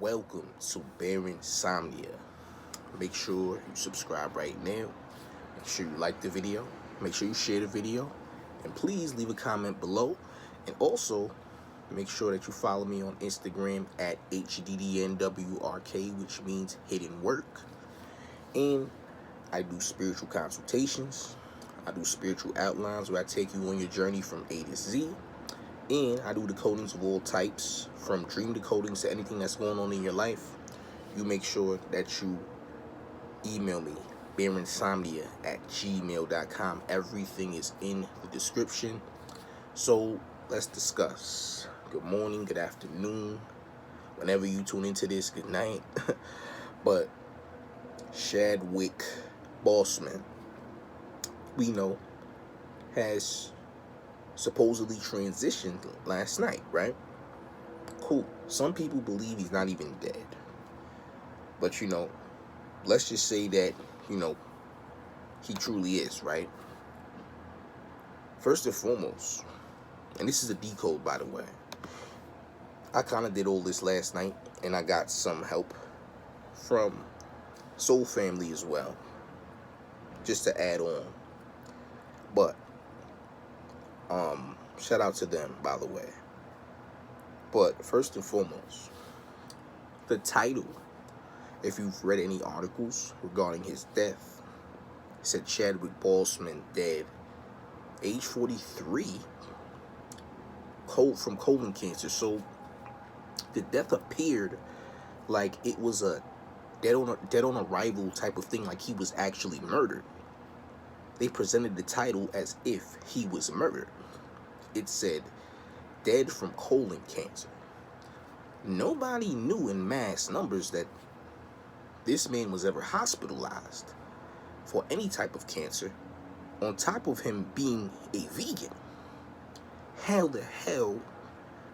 Welcome to Bear Insomnia. Make sure you subscribe right now. Make sure you like the video. Make sure you share the video. And please leave a comment below. And also, make sure that you follow me on Instagram at HDDNWRK, which means hidden work. And I do spiritual consultations. I do spiritual outlines where I take you on your journey from A to Z. And I do decodings of all types, from dream decodings to anything that's going on in your life. You make sure that you email me, bearinsomnia@gmail.com. Everything is in the description. So let's discuss. Good morning, good afternoon, whenever you tune into this, good night. But Chadwick Boseman, we know, has supposedly transitioned last night, right? Cool. Some people believe he's not even dead. But, let's just say that, he truly is, right? First and foremost, and this is a decode, by the way, I kind of did all this last night, and I got some help from Soul Family as well, just to add on. But shout out to them, by the way. But first and foremost, the title, if you've read any articles regarding his death, said Chadwick Boseman dead, age 43, from colon cancer. So the death appeared like it was a dead on arrival type of thing, like he was actually murdered. They presented the title as if he was murdered. It said, dead from colon cancer. Nobody knew in mass numbers that this man was ever hospitalized for any type of cancer, on top of him being a vegan. How the hell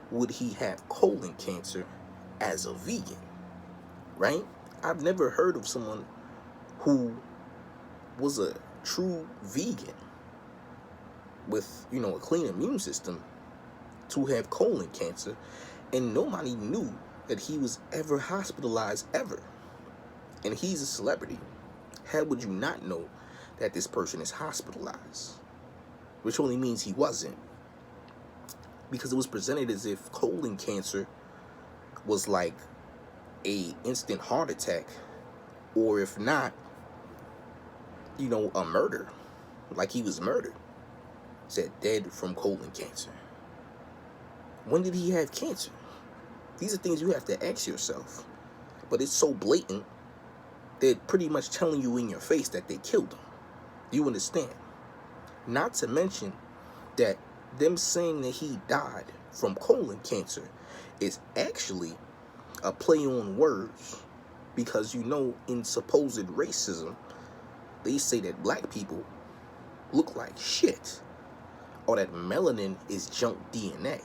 would he have colon cancer as a vegan, right? I've never heard of someone who was a true vegan with, a clean immune system to have colon cancer, and nobody knew that he was ever hospitalized ever. And he's a celebrity. How would you not know that this person is hospitalized? Which only means he wasn't. Because it was presented as if colon cancer was like a instant heart attack, or if not, a murder, like he was murdered. Said dead from colon cancer. When did he have cancer? These are things you have to ask yourself. But it's so blatant, they're pretty much telling you in your face that they killed him. You understand? Not to mention that them saying that he died from colon cancer is actually a play on words, because in supposed racism, they say that black people look like shit, or that melanin is junk DNA.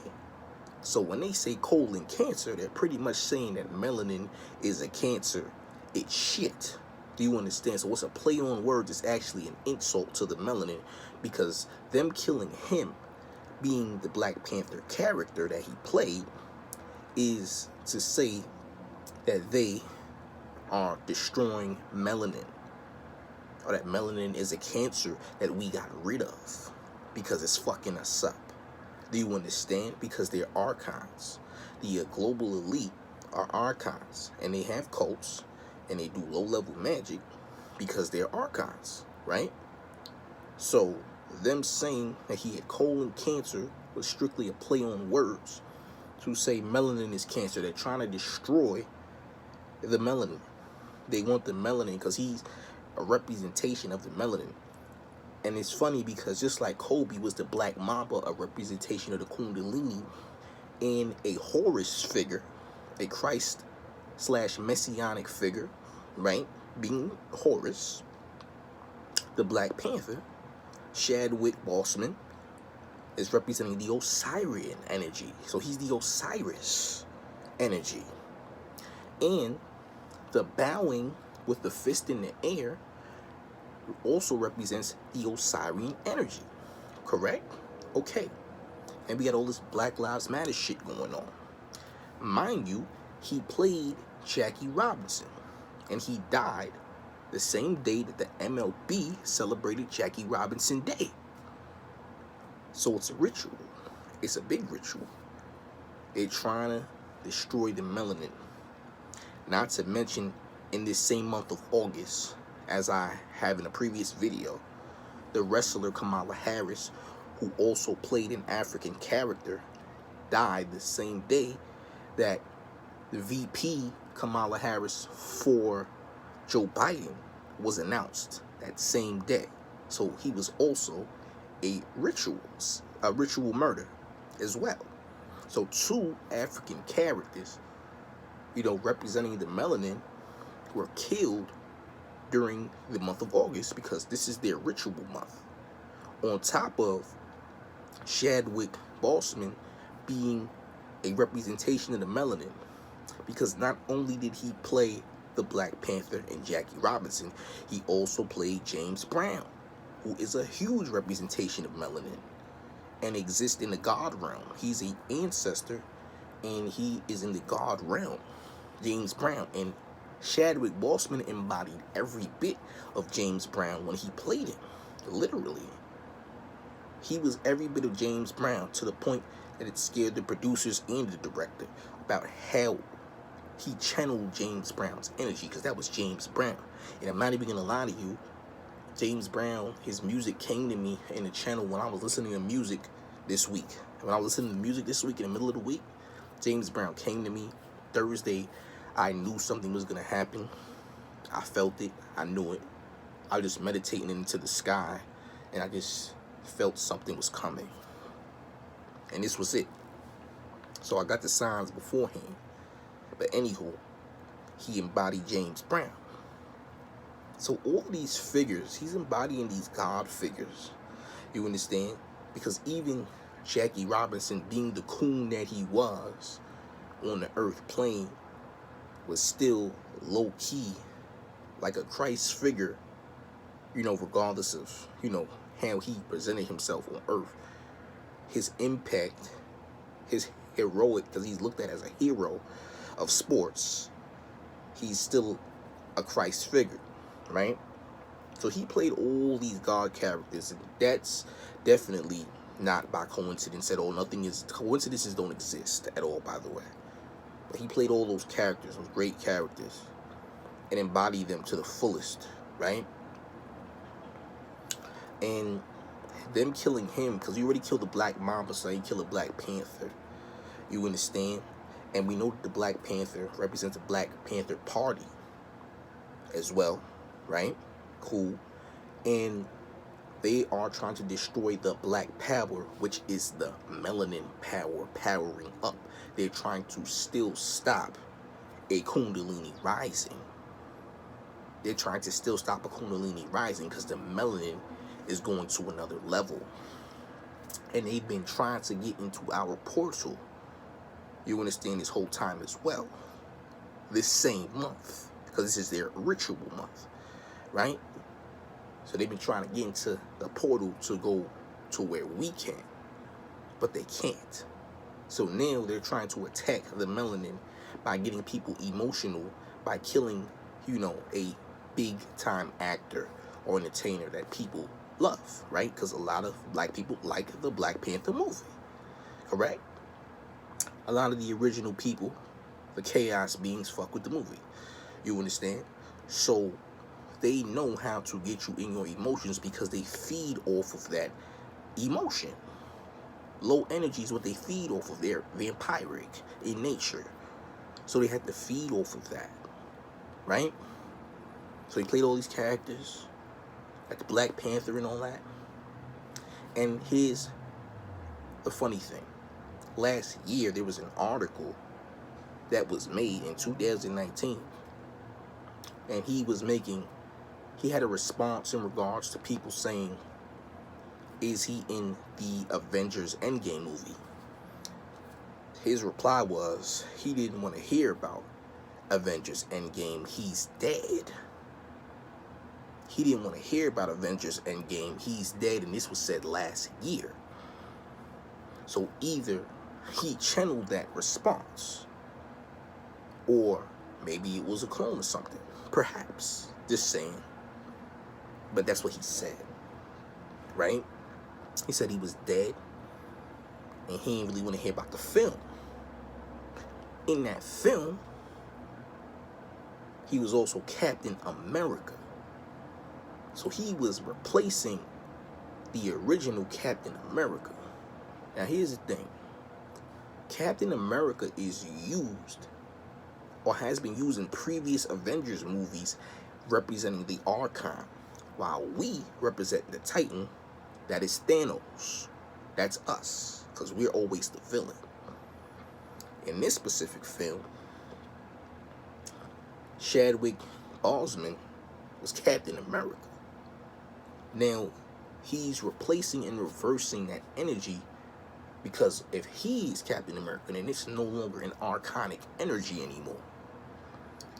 So when they say colon cancer, they're pretty much saying that melanin is a cancer. It's shit. Do you understand? So what's a play on words is actually an insult to the melanin, because them killing him, being the Black Panther character that he played, is to say that they are destroying melanin, or that melanin is a cancer that we got rid of because it's fucking us up. Do you understand? Because they're archons. The global elite are archons, and they have cults, and they do low-level magic because they're archons, right? So them saying that he had colon cancer was strictly a play on words to say melanin is cancer. They're trying to destroy the melanin. They want the melanin because he's a representation of the melanin. And it's funny because just like Kobe was the Black Mamba, a representation of the Kundalini, and a Horus figure, a Christ/messianic figure, right, being Horus, the Black Panther, Chadwick Boseman, is representing the Osirian energy. So he's the Osiris energy. And the bowing with the fist in the air also represents the Osirian energy. Correct? Okay. And we got all this Black Lives Matter shit going on. Mind you, he played Jackie Robinson, and he died the same day that the MLB celebrated Jackie Robinson Day. So it's a ritual. It's a big ritual. They're trying to destroy the melanin. Not to mention, in this same month of August, as I have in a previous video, the wrestler Kamala Harris, who also played an African character, died the same day that the VP Kamala Harris for Joe Biden was announced, that same day. So he was also a ritual murder as well. So two African characters, representing the melanin, were killed during the month of August because this is their ritual month. On top of Chadwick Boseman being a representation of the melanin, because not only did he play the Black Panther in Jackie Robinson, he also played James Brown, who is a huge representation of melanin and exists in the God realm. He's an ancestor and he is in the God realm, James Brown. And Chadwick Boseman embodied every bit of James Brown when he played him, literally. He was every bit of James Brown, to the point that it scared the producers and the director about how he channeled James Brown's energy, because that was James Brown. And I'm not even gonna lie to you, James Brown, his music came to me in the channel when I was listening to music this week. When I was listening to music this week in the middle of the week, James Brown came to me. Thursday, I knew something was gonna happen. I felt it, I knew it. I was just meditating into the sky, and I just felt something was coming. And this was it. So I got the signs beforehand. But anywho, he embodied James Brown. So all these figures, he's embodying these God figures. You understand? Because even Jackie Robinson, being the coon that he was on the earth plane, was still low-key like a Christ figure, regardless of, how he presented himself on earth. His impact, his heroic, because he's looked at as a hero of sports, he's still a Christ figure, right? So he played all these God characters, and that's definitely not by coincidence at all. Coincidences don't exist at all, by the way. But he played all those characters, those great characters, and embodied them to the fullest, right? And them killing him, because you already killed the Black Mamba, so you kill the Black Panther. You understand? And we know that the Black Panther represents the Black Panther Party as well, right? Cool. And they are trying to destroy the Black Power, which is the melanin power, powering up. They're trying to still stop a Kundalini rising. They're trying to still stop a Kundalini rising because the melanin is going to another level. And they've been trying to get into our portal, you understand, this whole time as well. This same month, because this is their ritual month, right? So they've been trying to get into the portal to go to where we can, but they can't. So now they're trying to attack the melanin by getting people emotional, by killing, a big time actor or entertainer that people love, right? Because a lot of Black people like the Black Panther movie, correct? A lot of the original people, the chaos beings, fuck with the movie. You understand? So they know how to get you in your emotions because they feed off of that emotion. Low energy is what they feed off of. They're vampiric in nature. So they had to feed off of that, right? So he played all these characters, like the Black Panther and all that. And here's the funny thing. Last year, there was an article that was made in 2019. And he had a response in regards to people saying, is he in the Avengers Endgame movie? His reply was, he didn't want to hear about Avengers Endgame. He's dead. He didn't want to hear about Avengers Endgame. He's dead, and this was said last year. So either he channeled that response, or Maybe it was a clone or something. Perhaps. Just saying. But that's what he said. Right? He said he was dead. And he didn't really want to hear about the film. In that film, he was also Captain America. So he was replacing the original Captain America. Now here's the thing. Captain America is used, or has been used in previous Avengers movies, representing the Archon, while we represent the Titan, that is Thanos. That's us, because we're always the villain. In this specific film, Chadwick Boseman was Captain America. Now, he's replacing and reversing that energy, because if he's Captain America, then it's no longer an archonic energy anymore.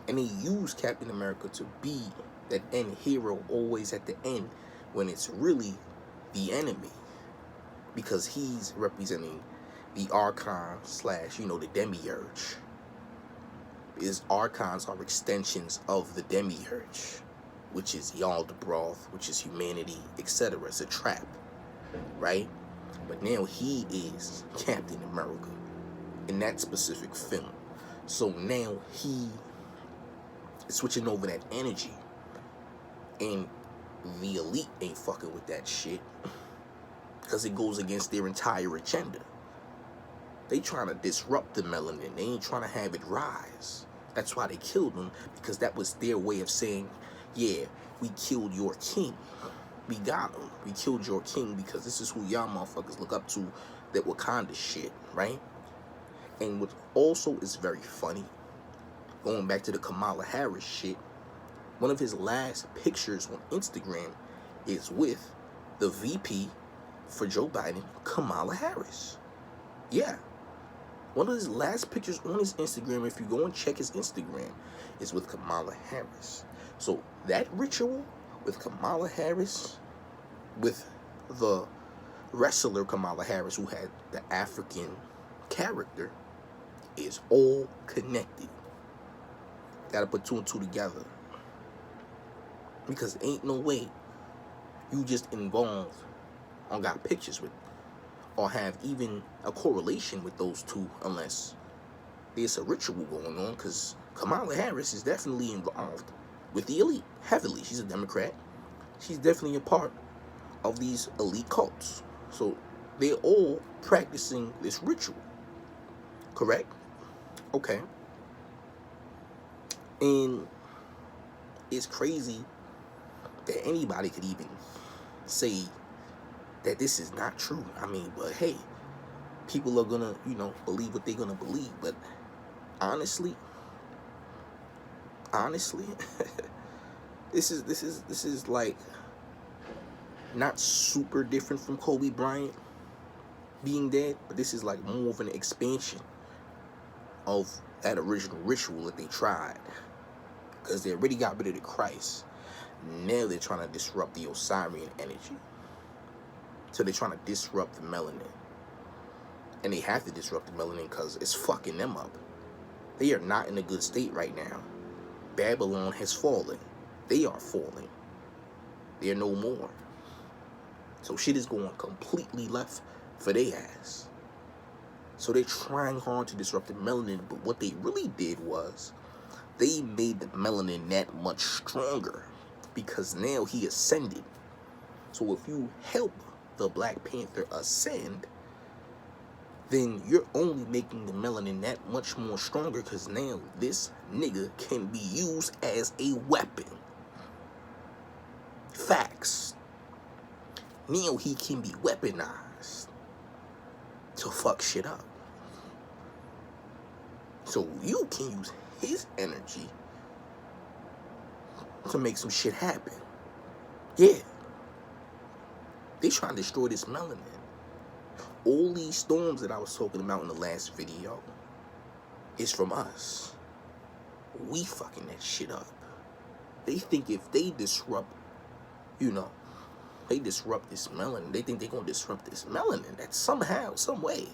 And he used Captain America to be that end hero always at the end, when it's really the enemy, because he's representing the Archon / the Demiurge. His Archons are extensions of the Demiurge, which is Yaldabaoth, which is humanity, etc. It's a trap, right? But now he is Captain America in that specific film. So now he is switching over that energy. And the elite ain't fucking with that shit, because it goes against their entire agenda. They trying to disrupt the melanin. They ain't trying to have it rise. That's why they killed him, because that was their way of saying, yeah, we killed your king. We got him. We killed your king because this is who y'all motherfuckers look up to, that Wakanda shit, right? And what also is very funny, going back to the Kamala Harris shit, one of his last pictures on Instagram is with the VP for Joe Biden, Kamala Harris. Yeah. One of his last pictures on his Instagram, if you go and check his Instagram, is with Kamala Harris. So that ritual with Kamala Harris, with the wrestler Kamala Harris, who had the African character, is all connected. Gotta put two and two together. Because ain't no way you just involved or got pictures with, or have even a correlation with those two, unless there's a ritual going on. Because Kamala Harris is definitely involved with the elite heavily. She's a Democrat. She's definitely a part of these elite cults. So they're all practicing this ritual. Correct? Okay. And it's crazy that anybody could even say that this is not true. I mean, but hey, people are gonna, believe what they're gonna believe. But honestly, this is like not super different from Kobe Bryant being dead, but this is like more of an expansion of that original ritual that they tried, because they already got rid of the Christ. Now they're trying to disrupt the Osirian energy. So they're trying to disrupt the melanin. And they have to disrupt the melanin because it's fucking them up. They are not in a good state right now. Babylon has fallen. They are falling. They're no more. So shit is going completely left for their ass. So they're trying hard to disrupt the melanin, but what they really did was they made the melanin that much stronger, because now he ascended. So if you help the Black Panther ascend, then you're only making the melanin that much more stronger, because now this nigga can be used as a weapon. Facts. Now he can be weaponized to fuck shit up. So you can use his energy to make some shit happen. Yeah. They trying to destroy this melanin. All these storms that I was talking about in the last video is from us. We fucking that shit up. They think if they disrupt, they disrupt this melanin, they think they're going to disrupt this melanin. That somehow, some way,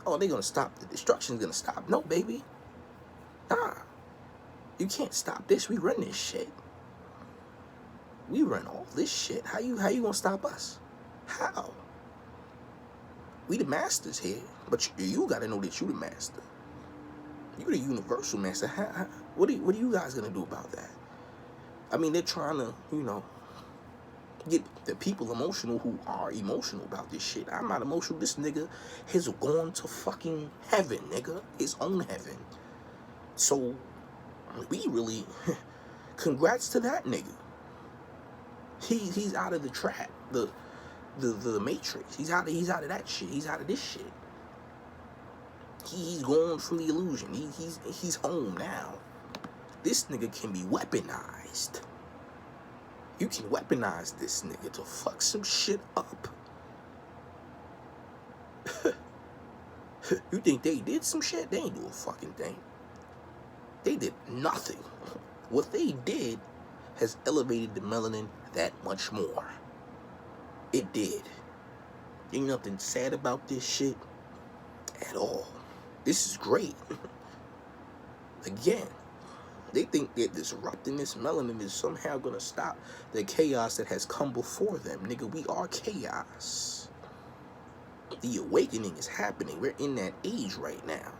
oh, they're going to stop. The destruction's going to stop. No, baby. Nah. You can't stop this. We run this shit. We run all this shit. How you gonna stop us? How? We the masters here, but you gotta know that you the master. You the universal master. What are you guys gonna do about that? I mean, they're trying to, get the people emotional who are emotional about this shit. I'm not emotional. This nigga has gone to fucking heaven, nigga. His own heaven. So, we really, congrats to that nigga. He's out of the trap, the matrix. He's out of that shit. He's out of this shit. He's gone from the illusion. He's home now. This nigga can be weaponized. You can weaponize this nigga to fuck some shit up. You think they did some shit? They ain't do a fucking thing. They did nothing. What they did has elevated the melanin that much more. It did. Ain't nothing sad about this shit at all. This is great. Again, they think that disrupting this melanin is somehow gonna stop the chaos that has come before them. Nigga, we are chaos. The awakening is happening. We're in that age right now.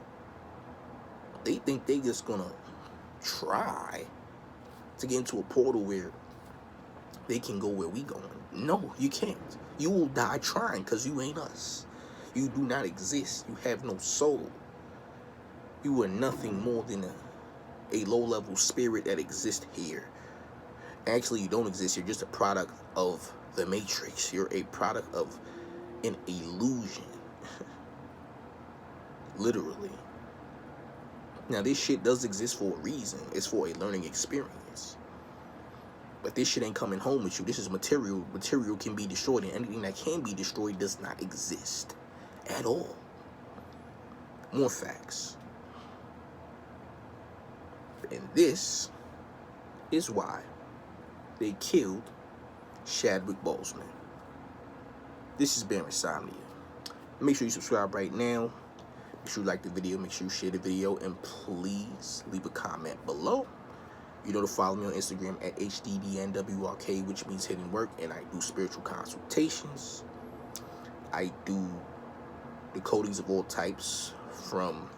They think they just gonna try to get into a portal where they can go where we going. No, you can't. You will die trying because you ain't us. You do not exist. You have no soul. You are nothing more than a low-level spirit that exists here. Actually, you don't exist. You're just a product of the matrix. You're a product of an illusion. Literally. Now, this shit does exist for a reason. It's for a learning experience. But this shit ain't coming home with you. This is material. Material can be destroyed, and anything that can be destroyed does not exist at all. More facts. And this is why they killed Chadwick Boseman. This is Baron Insomnia. Make sure you subscribe right now. Make sure you like the video. Make sure you share the video. And please leave a comment below. You know to follow me on Instagram at HDDNWRK, which means hidden work. And I do spiritual consultations. I do decodings of all types, from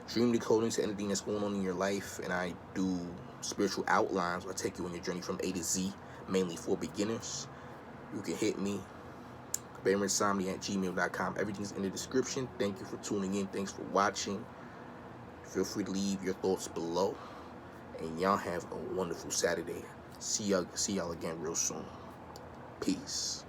dream decoding to anything that's going on in your life. And I do spiritual outlines where I take you on your journey from A to Z, mainly for beginners. You can hit me, BaronInsomnia@gmail.com. Everything's in the description. Thank you for tuning in. Thanks for watching. Feel free to leave your thoughts below. And y'all have a wonderful Saturday. See y'all again real soon. Peace.